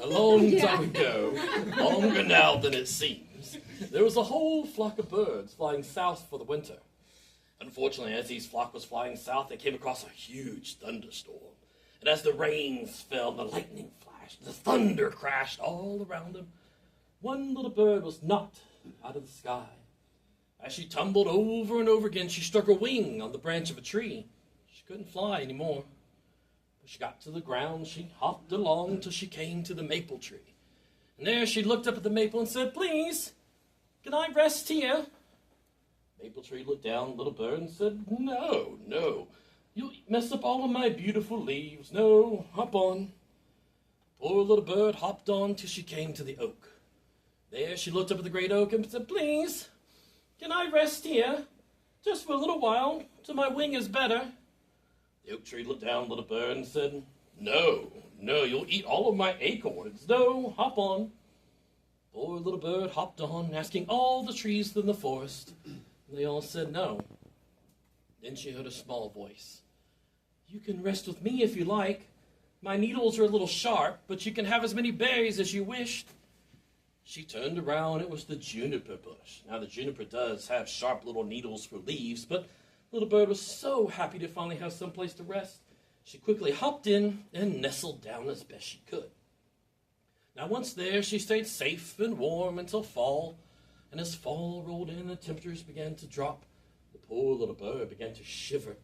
long time ago, longer now than it seems, there was a whole flock of birds flying south for the winter. Unfortunately, as these flock was flying south, they came across a huge thunderstorm. And as the rains fell, the lightning flashed, the thunder crashed all around them, one little bird was knocked out of the sky. As she tumbled over and over again, she struck her wing on the branch of a tree. She couldn't fly anymore. She got to the ground, she hopped along till she came to the maple tree. And there she looked up at the maple and said, "Please, can I rest here?" Maple tree looked down at little bird and said, "No, no, you'll mess up all of my beautiful leaves. No, hop on." Poor little bird hopped on till she came to the oak. There she looked up at the great oak and said, "Please, can I rest here? Just for a little while, till my wing is better." The oak tree looked down at little bird and said, "No, no, you'll eat all of my acorns. No, hop on." Poor little bird hopped on, asking all the trees in the forest. And they all said no. Then she heard a small voice. "You can rest with me if you like. My needles are a little sharp, but you can have as many berries as you wished." She turned around. It was the juniper bush. Now, the juniper does have sharp little needles for leaves, but little bird was so happy to finally have some place to rest, she quickly hopped in and nestled down as best she could. Now, once there, she stayed safe and warm until fall, and as fall rolled in and the temperatures began to drop, the poor little bird began to shiver.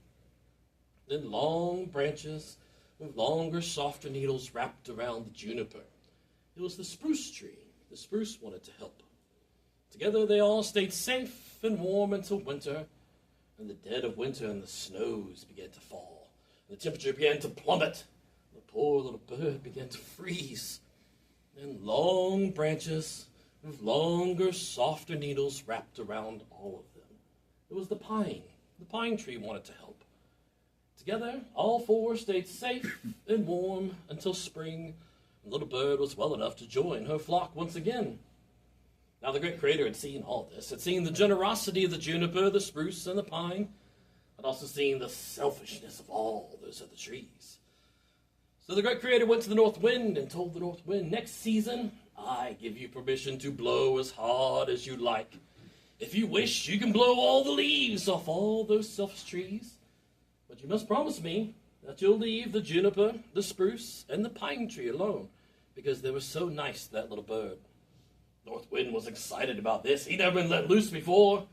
Then long branches with longer, softer needles wrapped around the juniper. It was the spruce tree. The spruce wanted to help. Together, they all stayed safe and warm until winter. In the dead of winter, and the snows began to fall. The temperature began to plummet. The poor little bird began to freeze. Then long branches with longer, softer needles wrapped around all of them. It was the pine. The pine tree wanted to help. Together, all four stayed safe and warm until spring, and little bird was well enough to join her flock once again. Now, the great creator had seen all this, had seen the generosity of the juniper, the spruce, and the pine, had also seen the selfishness of all those other trees. So the great creator went to the north wind and told the north wind, "Next season, I give you permission to blow as hard as you like. If you wish, you can blow all the leaves off all those selfish trees. But you must promise me that you'll leave the juniper, the spruce, and the pine tree alone, because they were so nice to that little bird." North Wind was excited about this. He'd never been let loose before.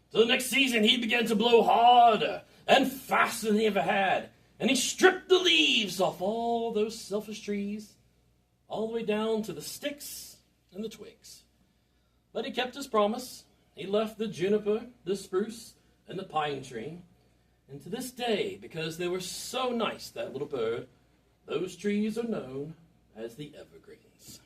So the next season, he began to blow harder and faster than he ever had. And he stripped the leaves off all those selfish trees, all the way down to the sticks and the twigs. But he kept his promise. He left the juniper, the spruce, and the pine tree. And to this day, because they were so nice, that little bird, those trees are known as the Evergreens.